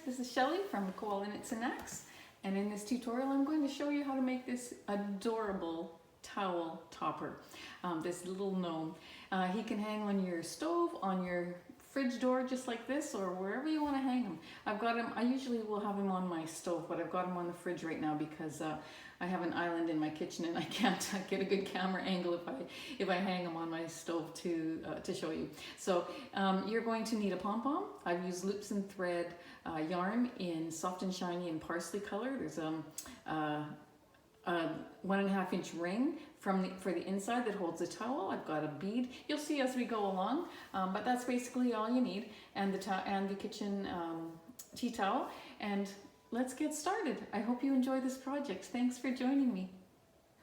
this is Shelly from Knacks and Knacks, and in this tutorial I'm going to show you how to make this adorable towel topper. This little gnome. He can hang on your stove, on your fridge door just like this, or wherever you want to hang him. I've got him, I usually will have him on my stove, but I've got him on the fridge right now because I have an island in my kitchen and I can't get a good camera angle if I hang him on my stove to show you. So you're going to need a pom-pom. I've used loops and thread yarn in soft and shiny and parsley color. There's a 1.5 inch ring for the inside that holds the towel. I've got a bead. You'll see as we go along, but that's basically all you need, and the kitchen tea towel. And let's get started. I hope you enjoy this project. Thanks for joining me.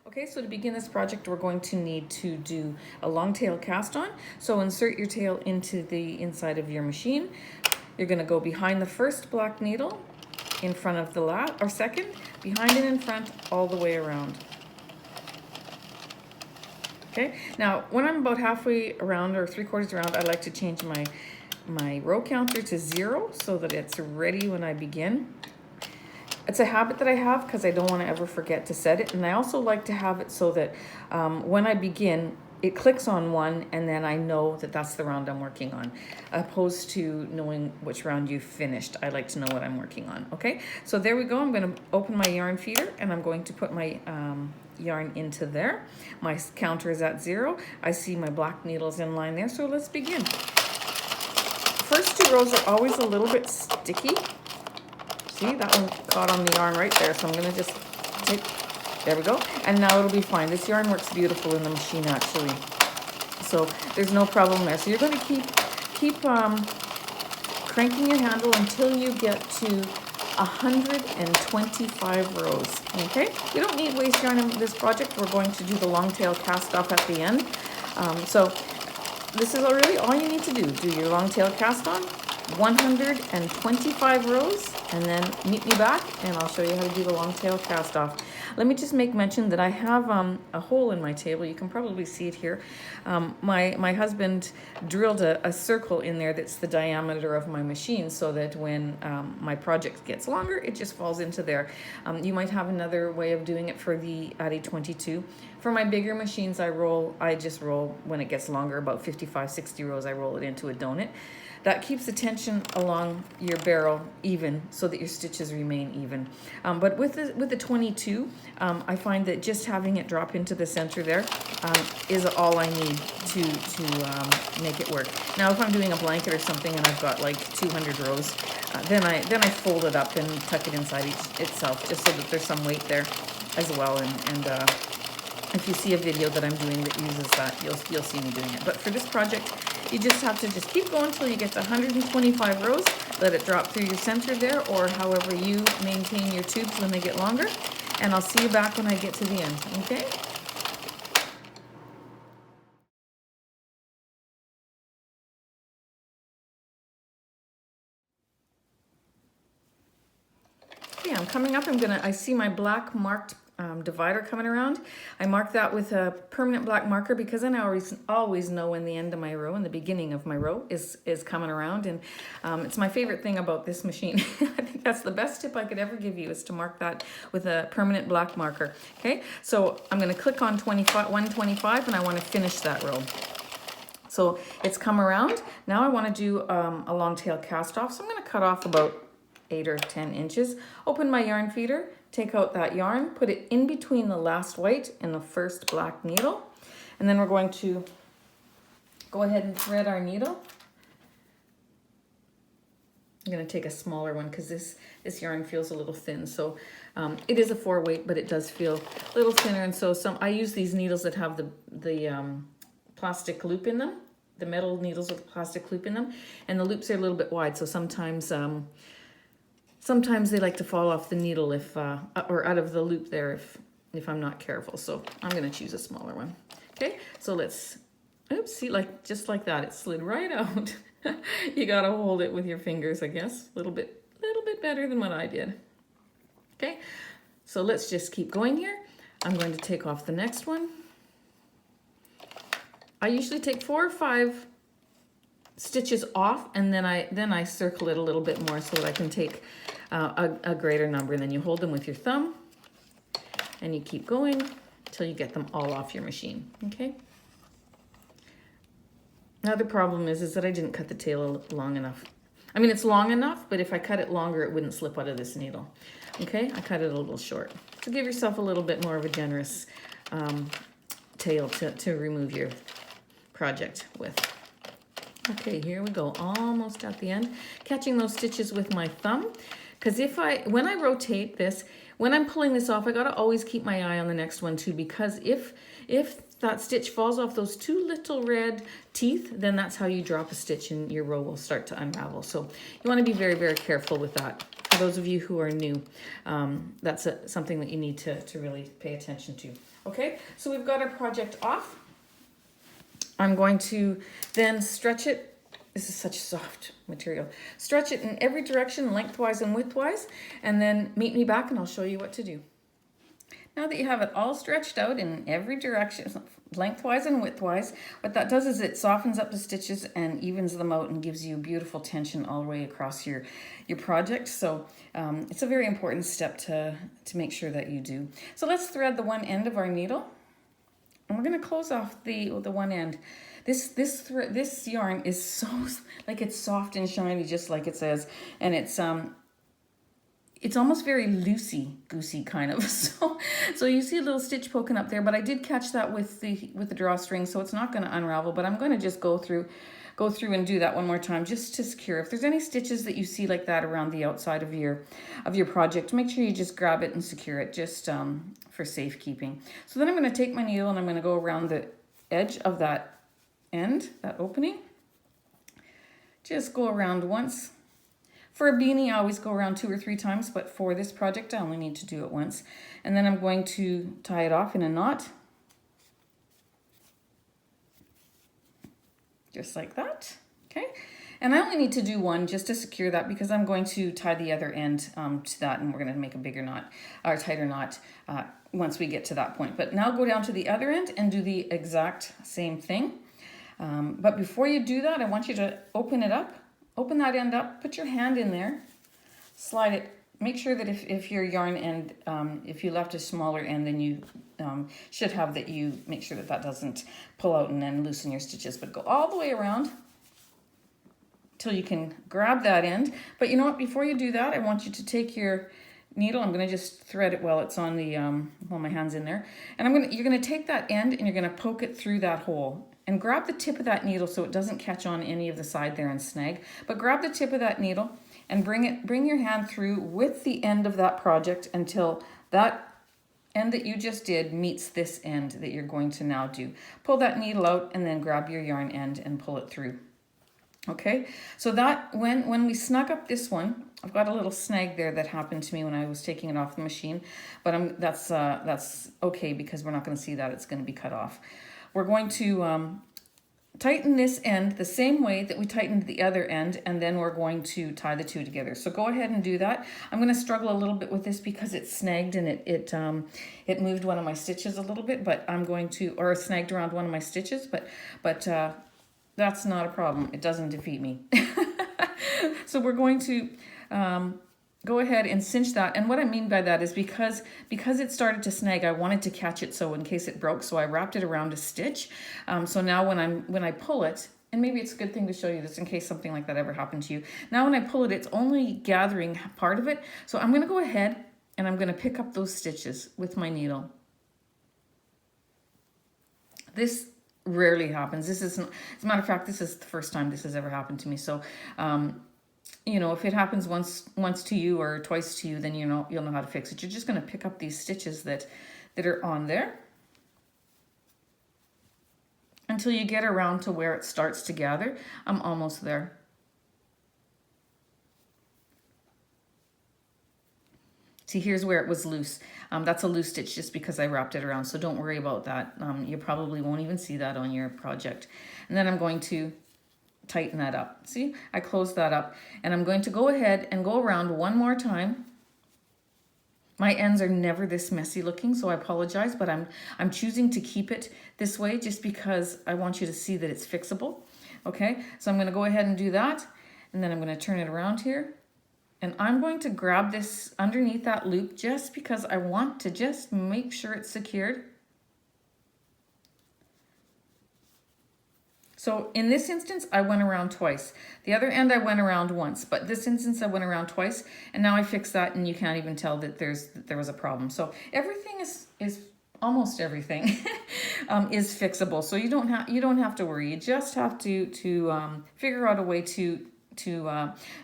Okay, so to begin this project, we're going to need to do a long tail cast on. So insert your tail into the inside of your machine. You're going to go behind the first black needle, in front of the last, or second, behind and in front, all the way around. Okay, now when I'm about halfway around or 3/4 around, I like to change my row counter to 0 so that it's ready when I begin. It's a habit that I have because I don't want to ever forget to set it, and I also like to have it so that when I begin, it clicks on 1 and then I know that that's the round I'm working on, opposed to knowing which round you've finished. I like to know what I'm working on. Okay, so there we go. I'm going to open my yarn feeder and I'm going to put my yarn into there. My counter is at 0. I see my black needles in line there, so let's begin. First 2 rows are always a little bit sticky. See, that one caught on the yarn right there, so I'm going to just take. There we go. And now it'll be fine. This yarn works beautiful in the machine actually. So there's no problem there. So you're going to keep cranking your handle until you get to 125 rows. Okay? We don't need waste yarn in this project. We're going to do the long tail cast off at the end. So this is really all you need to do. Do your long tail cast on, 125 rows, and then meet me back and I'll show you how to do the long tail cast off. Let me just make mention that I have a hole in my table. You can probably see it here. My husband drilled a circle in there that's the diameter of my machine so that when my project gets longer, it just falls into there. You might have another way of doing it for the Addi 22. For my bigger machines, I just roll when it gets longer, about 55, 60 rows, I roll it into a donut. That keeps the tension along your barrel even so that your stitches remain even. But with the 22, I find that just having it drop into the center there is all I need to make it work. Now, if I'm doing a blanket or something and I've got like 200 rows, then I fold it up and tuck it inside itself just so that there's some weight there as well. And if you see a video that I'm doing that uses that, you'll see me doing it. But for this project, you just have to just keep going until you get to 125 rows. Let it drop through your center there, or however you maintain your tubes when they get longer. And I'll see you back when I get to the end, okay? Yeah, I'm coming up. I see my black marked divider coming around. I mark that with a permanent black marker because then I always know when the end of my row and the beginning of my row is coming around. And it's my favorite thing about this machine. I think that's the best tip I could ever give you, is to mark that with a permanent black marker. Okay, so I'm going to click on 125 and I want to finish that row. So it's come around. Now I want to do a long tail cast off. So I'm going to cut off about 8 or 10 inches. Open my yarn feeder, take out that yarn, put it in between the last white and the first black needle, and then we're going to go ahead and thread our needle. I'm going to take a smaller one because this yarn feels a little thin. So it is a 4 weight, but it does feel a little thinner. And so I use these needles that have the plastic loop in them, the metal needles with the plastic loop in them, and the loops are a little bit wide. So sometimes they like to fall off the needle or out of the loop there if I'm not careful. So I'm going to choose a smaller one. Okay, so let's, oops, see, just like that, it slid right out. You got to hold it with your fingers, I guess. A little bit better than what I did. Okay, so let's just keep going here. I'm going to take off the next one. I usually take 4 or 5 stitches off, and then I circle it a little bit more so that I can take a greater number. And then you hold them with your thumb and you keep going until you get them all off your machine, okay? Now the problem is that I didn't cut the tail long enough. I mean, it's long enough, but if I cut it longer, it wouldn't slip out of this needle. Okay, I cut it a little short. So give yourself a little bit more of a generous tail to remove your project with. Okay, here we go, almost at the end. Catching those stitches with my thumb, because when I rotate this, when I'm pulling this off, I gotta always keep my eye on the next one too, because if that stitch falls off those two little red teeth, then that's how you drop a stitch and your row will start to unravel. So you wanna be very, very careful with that. For those of you who are new, that's something that you need to really pay attention to. Okay, so we've got our project off. I'm going to then stretch it. This is such soft material. Stretch it in every direction, lengthwise and widthwise, and then meet me back and I'll show you what to do. Now that you have it all stretched out in every direction, lengthwise and widthwise, what that does is it softens up the stitches and evens them out and gives you beautiful tension all the way across your project. So it's a very important step to make sure that you do. So let's thread the one end of our needle. And we're going to close off the one end. This yarn is so, like, it's soft and shiny, just like it says, and it's almost very loosey-goosey kind of. So you see a little stitch poking up there, but I did catch that with the drawstring, so it's not going to unravel. But I'm going to just go through and do that one more time just to secure. If there's any stitches that you see like that around the outside of your project, make sure you just grab it and secure it, just for safekeeping. So then I'm going to take my needle and I'm going to go around the edge of that end, that opening. Just go around once. For a beanie, I always go around 2 or 3 times, but for this project, I only need to do it once. And then I'm going to tie it off in a knot. Just like that, okay? And I only need to do one just to secure that because I'm going to tie the other end to that, and we're gonna make a bigger knot, or tighter knot, once we get to that point. But now go down to the other end and do the exact same thing. But before you do that, I want you to open it up. Open that end up, put your hand in there, slide it. Make sure that if your yarn end, if you left a smaller end than you should have, that you make sure that doesn't pull out and then loosen your stitches. But go all the way around till you can grab that end. But you know what, before you do that, I want you to take your needle. I'm gonna just thread it while it's on the, while my hand's in there. And you're gonna take that end and you're gonna poke it through that hole. And grab the tip of that needle so it doesn't catch on any of the side there and snag. But grab the tip of that needle and bring your hand through with the end of that project until that end that you just did meets this end that you're going to now do. Pull that needle out and then grab your yarn end and pull it through. Okay, so that when we snug up this one, I've got a little snag there that happened to me when I was taking it off the machine, but that's okay because we're not going to see that. It's going to be cut off. We're going to tighten this end the same way that we tightened the other end, and then we're going to tie the two together. So go ahead and do that. I'm going to struggle a little bit with this because it's snagged and it moved one of my stitches a little bit, but I'm going to, or snagged around one of my stitches, but that's not a problem. It doesn't defeat me. So we're going to go ahead and cinch that. And what I mean by that is because it started to snag, I wanted to catch it so in case it broke, so I wrapped it around a stitch. So now when I pull it, and maybe it's a good thing to show you this in case something like that ever happened to you. Now when I pull it, it's only gathering part of it. So I'm gonna go ahead and I'm gonna pick up those stitches with my needle. This rarely happens. This isn't, as a matter of fact, this is the first time this has ever happened to me. So, you know, if it happens once to you or twice to you, then you'll know how to fix it. You're just going to pick up these stitches that are on there until you get around to where it starts to gather. I'm almost there. See, here's where it was loose. That's a loose stitch just because I wrapped it around, so don't worry about that. You probably won't even see that on your project. And then I'm going to tighten that up. See, I closed that up, and I'm going to go ahead and go around one more time. My ends are never this messy looking, so I apologize, but I'm choosing to keep it this way just because I want you to see that it's fixable. Okay, so I'm going to go ahead and do that, and then I'm going to turn it around here, and I'm going to grab this underneath that loop just because I want to just make sure it's secured. So in this instance, I went around twice. The other end I went around once, but this instance I went around twice, and now I fixed that, and you can't even tell that there was a problem. So everything is almost everything is fixable. So you don't have to worry. You just have to figure out a way to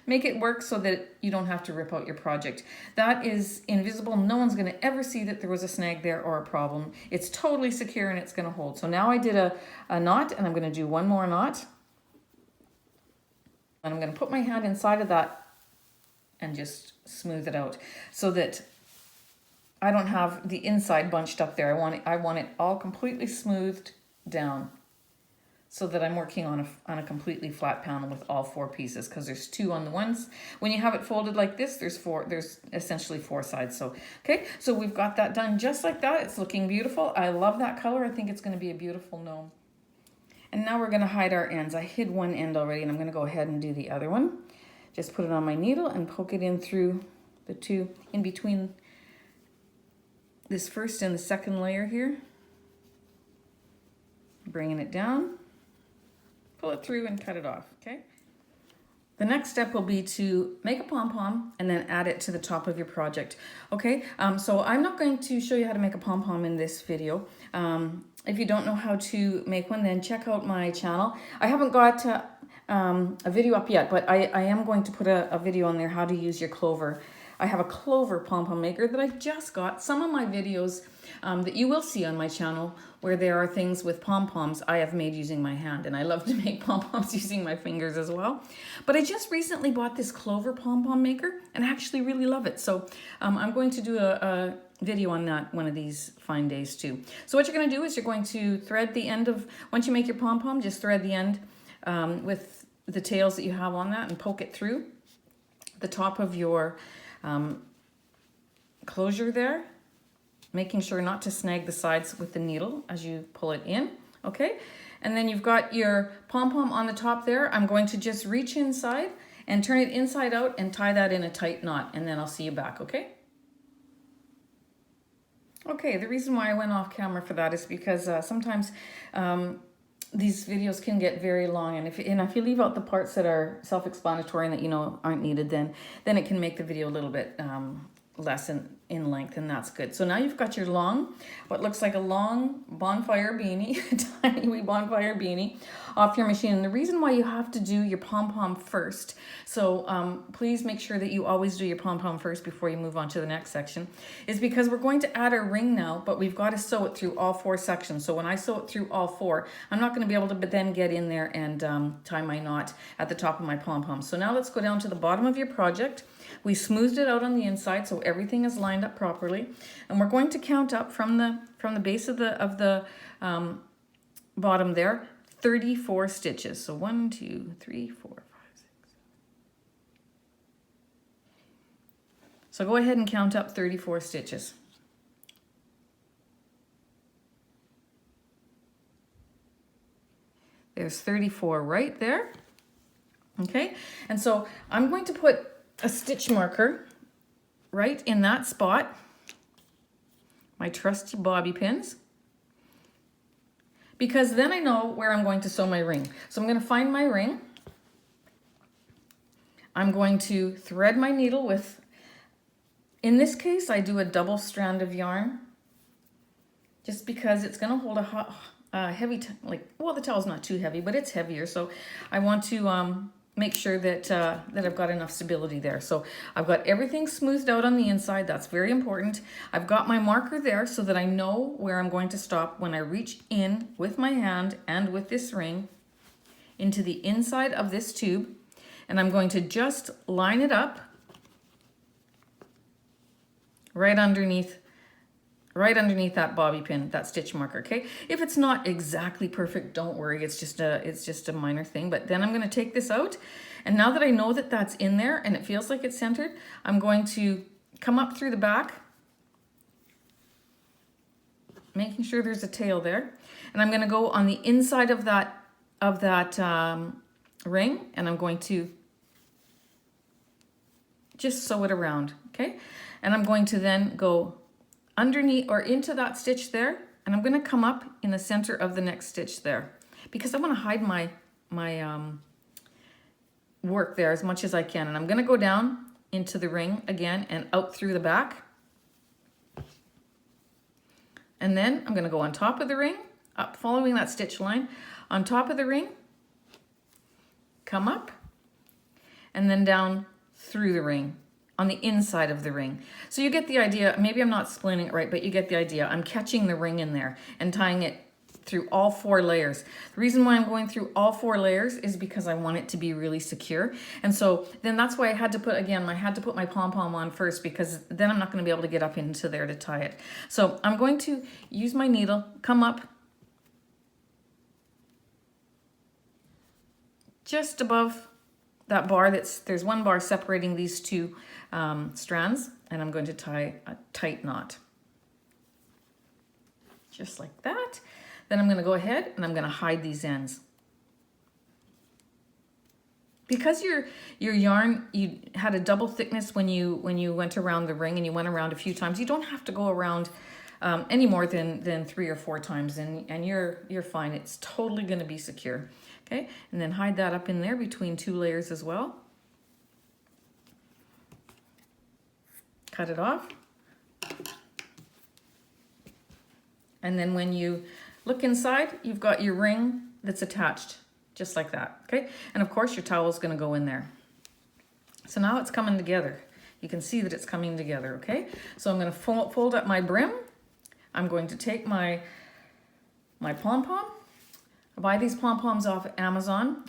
make it work so that you don't have to rip out your project. That is invisible. No one's going to ever see that there was a snag there or a problem. It's totally secure and it's going to hold. So now I did a knot, and I'm going to do one more knot. And I'm going to put my hand inside of that and just smooth it out so that I don't have the inside bunched up there. I want it all completely smoothed down so that I'm working on a completely flat panel with all 4 pieces, because there's 2 on the ones. When you have it folded like this, there's essentially 4 sides. So, okay, so we've got that done just like that. It's looking beautiful. I love that color. I think it's going to be a beautiful gnome. And now we're going to hide our ends. I hid one end already, and I'm going to go ahead and do the other one. Just put it on my needle and poke it in through the 2 in between this first and the second layer here. Bringing it down, pull it through and cut it off, okay? The next step will be to make a pom-pom and then add it to the top of your project, okay? So I'm not going to show you how to make a pom-pom in this video. If you don't know how to make one, then check out my channel. I haven't got a video up yet, but I am going to put a video on there how to use your clover. I have a clover pom-pom maker that I just got. Some of my videos that you will see on my channel where there are things with pom-poms I have made using my hand, and I love to make pom-poms using my fingers as well. But I just recently bought this clover pom-pom maker and I actually really love it. So I'm going to do a video on that one of these fine days too. So what you're going to do is you're going to thread the end of, once you make your pom-pom, just thread the end with the tails that you have on that and poke it through the top of your closure there, making sure not to snag the sides with the needle as you pull it in, okay? And then you've got your pom-pom on the top there. I'm going to just reach inside and turn it inside out and tie that in a tight knot, and then I'll see you back, okay? Okay, the reason why I went off camera for that is because sometimes these videos can get very long, and if you leave out the parts that are self-explanatory and that you know aren't needed, then it can make the video a little bit less in length, and that's good. So now you've got your long, what looks like a long bonfire beanie, tiny wee bonfire beanie off your machine. And the reason why you have to do your pom-pom first, so please make sure that you always do your pom-pom first before you move on to the next section, is because we're going to add a ring now, but we've got to sew it through all 4 sections. So when I sew it through all 4, I'm not going to be able to then get in there and tie my knot at the top of my pom-pom. So now let's go down to the bottom of your project. We smoothed it out on the inside so everything is lined up properly, and we're going to count up from the base of the bottom there 34 stitches. So 1, 2, 3, 4, 5, 6. So go ahead and count up 34 stitches. There's 34 right there. Okay, and so I'm going to put a stitch marker right in that spot, my trusty bobby pins, because then I know where I'm going to sew my ring. So I'm going to find my ring. I'm going to thread my needle with, in this case, I do a double strand of yarn, just because it's going to hold a heavy, well, the towel's not too heavy, but it's heavier. So I want to make sure that that I've got enough stability there. So I've got everything smoothed out on the inside. That's very important. I've got my marker there so that I know where I'm going to stop when I reach in with my hand and with this ring into the inside of this tube, and I'm going to just line it up right underneath that bobby pin, that stitch marker, okay? If it's not exactly perfect, don't worry, it's just a minor thing. But then I'm going to take this out, and now that I know that that's in there and it feels like it's centered, I'm going to come up through the back, making sure there's a tail there, and I'm going to go on the inside of that of that ring, and I'm going to just sew it around, okay? And I'm going to then go underneath or into that stitch there, and I'm going to come up in the center of the next stitch there, because I want to hide my work there as much as I can. And I'm going to go down into the ring again and out through the back. And then I'm going to go on top of the ring, up following that stitch line, on top of the ring, come up, and then down through the ring, on the inside of the ring. So you get the idea. Maybe I'm not explaining it right, but you get the idea. I'm catching the ring in there and tying it through all 4 layers. The reason why I'm going through all 4 layers is because I want it to be really secure. And so then that's why I had to put, again, I had to put my pom-pom on first, because then I'm not going to be able to get up into there to tie it. So I'm going to use my needle, come up just above that bar. There's 1 bar separating these 2 strands, and I'm going to tie a tight knot. Just like that. Then I'm going to go ahead and I'm going to hide these ends. Because your yarn, you had a double thickness when you went around the ring, and you went around a few times, you don't have to go around any more than 3 or 4 times, and you're fine. It's totally going to be secure. Okay, and then hide that up in there between 2 layers as well. Cut it off. And then when you look inside, you've got your ring that's attached, just like that, okay? And of course, your towel is going to go in there. So now it's coming together. You can see that it's coming together, okay? So I'm going to fold up my brim. I'm going to take my pom-pom. I buy these pom-poms off Amazon.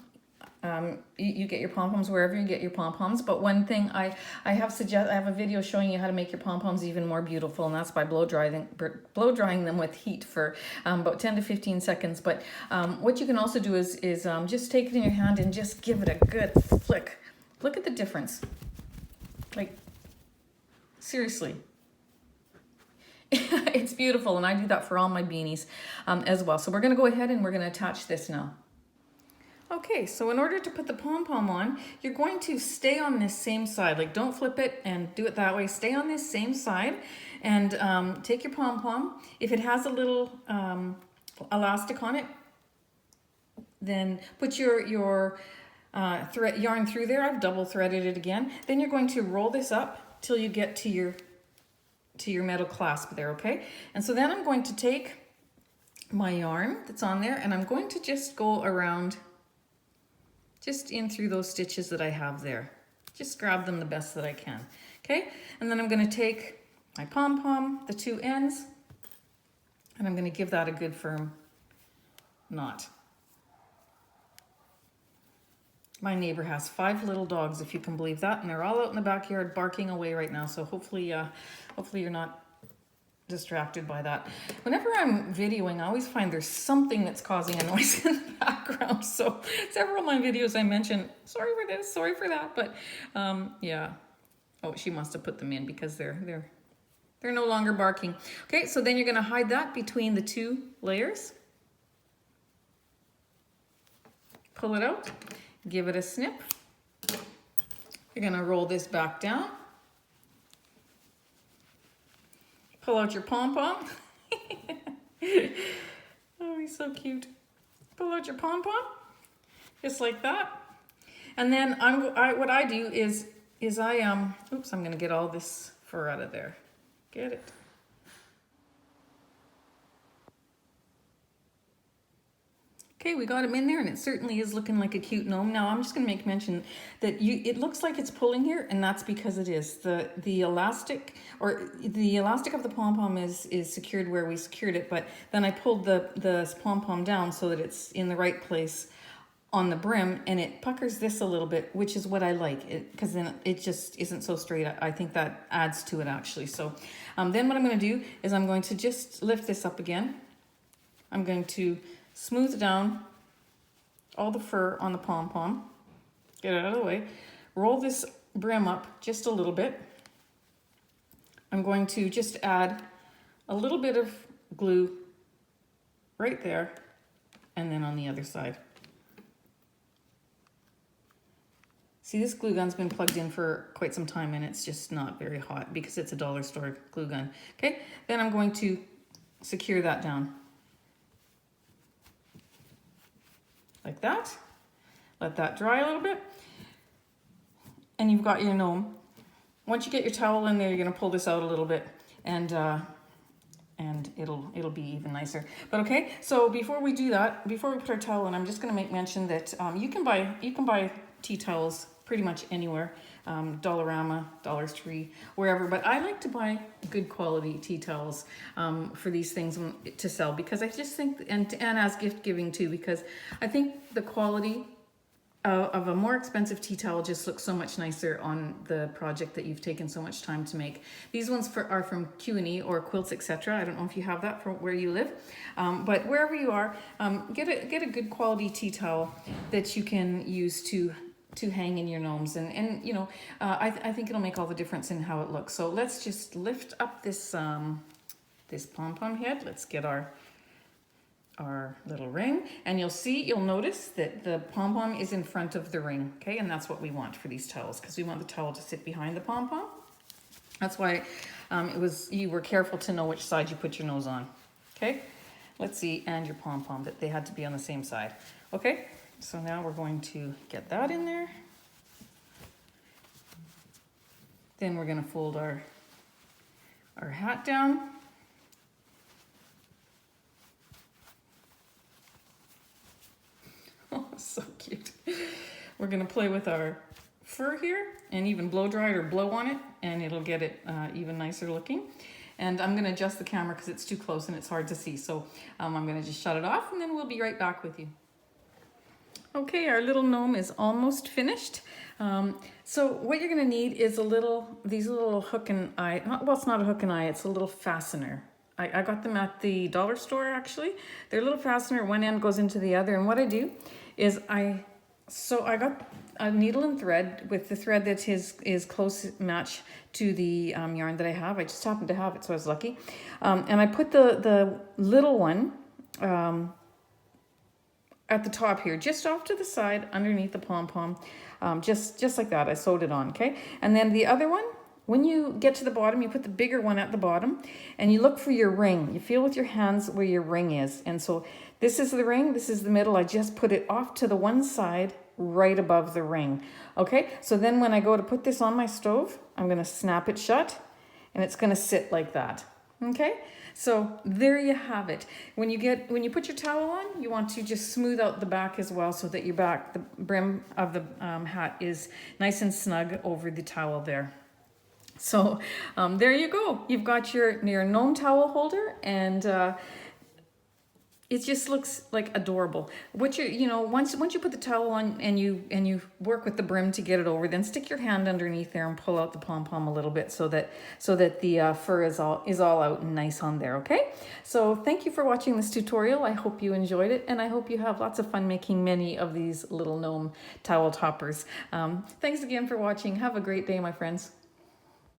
You get your pom-poms wherever you get your pom-poms, but one thing I have a video showing you how to make your pom-poms even more beautiful, and that's by blow drying them with heat for about 10 to 15 seconds. But what you can also do is just take it in your hand and just give it a good flick. Look at the difference. Like, seriously. It's beautiful, and I do that for all my beanies as well. So we're going to go ahead and we're going to attach this now. Okay, so in order to put the pom-pom on, you're going to stay on this same side. Like, don't flip it and do it that way. Stay on this same side and take your pom-pom. If it has a little elastic on it, then put your yarn through there. I've double threaded it again. Then you're going to roll this up till you get to your metal clasp there, okay? And so then I'm going to take my yarn that's on there, and I'm going to just go around just in through those stitches that I have there. Just grab them the best that I can, okay? And then I'm going to take my pom-pom, the 2 ends, and I'm going to give that a good firm knot. My neighbor has 5 little dogs, if you can believe that, and they're all out in the backyard barking away right now, so hopefully you're not distracted by that. Whenever I'm videoing, I always find there's something that's causing a noise in the background. So several of my videos I mention, sorry for this, sorry for that, but yeah. Oh, she must have put them in because they're no longer barking. Okay, so then you're going to hide that between the 2 layers. Pull it out, give it a snip. You're going to roll this back down. Pull out your pom-pom. Oh, he's so cute. Pull out your pom-pom, just like that. And then what I do is oops, I'm gonna get all this fur out of there. Get it. Okay, we got him in there, and it certainly is looking like a cute gnome. Now I'm just going to make mention that it looks like it's pulling here, and that's because it is. The elastic of the pom-pom is secured where we secured it, but then I pulled the pom-pom down so that it's in the right place on the brim, and it puckers this a little bit, which is what I like, because then it just isn't so straight. I think that adds to it, actually. So then what I'm going to do is I'm going to just lift this up again. I'm going to smooth down all the fur on the pom-pom, get it out of the way, roll this brim up just a little bit. I'm going to just add a little bit of glue right there, and then on the other side. See, this glue gun's been plugged in for quite some time and it's just not very hot because it's a dollar store glue gun. Okay, then I'm going to secure that down. Like that. Let that dry a little bit. And you've got your gnome. Once you get your towel in there, you're going to pull this out a little bit and it'll be even nicer. But okay, so before we do that, before we put our towel in, I'm just going to make mention that you can buy tea towels pretty much anywhere, Dollarama, Dollar Tree, wherever. But I like to buy good quality tea towels for these things to sell, because I just think, and as gift giving too, because I think the quality of a more expensive tea towel just looks so much nicer on the project that you've taken so much time to make. These ones are from Q&E or Quilts, etc. I don't know if you have that from where you live, but wherever you are, get a good quality tea towel that you can use to hang in your gnomes, and you know, I think it'll make all the difference in how it looks. So let's just lift up this this pom-pom head. Let's get our little ring, and you'll notice that the pom-pom is in front of the ring. Okay, and that's what we want for these towels, because we want the towel to sit behind the pom-pom. That's why you were careful to know which side you put your nose on. Okay, let's see, and your pom-pom, that they had to be on the same side. Okay, so now we're going to get that in there. Then we're going to fold our hat down. Oh, so cute. We're going to play with our fur here and even blow dry it or blow on it, and it'll get it even nicer looking. And I'm going to adjust the camera because it's too close and it's hard to see. So I'm going to just shut it off, and then we'll be right back with you. Okay, our little gnome is almost finished. So what you're going to need is these little hook and eye. Well, it's not a hook and eye, it's a little fastener. I got them at the dollar store, actually. They're a little fastener, one end goes into the other. And what I do is I got a needle and thread with the thread that is close match to the yarn that I have. I just happened to have it, so I was lucky. And I put the little one at the top here, just off to the side underneath the pom-pom, just like that. I sewed it on, okay? And then the other one, when you get to the bottom, you put the bigger one at the bottom, and you look for your ring. You feel with your hands where your ring is. And so this is the ring, this is the middle. I just put it off to the one side right above the ring. Okay, so then when I go to put this on my stove, I'm going to snap it shut, and it's going to sit like that. Okay, so there you have it. When you put your towel on, you want to just smooth out the back as well, so that the brim of the hat is nice and snug over the towel there. So there you go. You've got your gnome towel holder, and it just looks like adorable. Once you put the towel on and you work with the brim to get it over, then stick your hand underneath there and pull out the pom-pom a little bit so that the fur is all out and nice on there. Okay, so thank you for watching this tutorial. I hope you enjoyed it, and I hope you have lots of fun making many of these little gnome towel toppers. Thanks again for watching. Have a great day, my friends.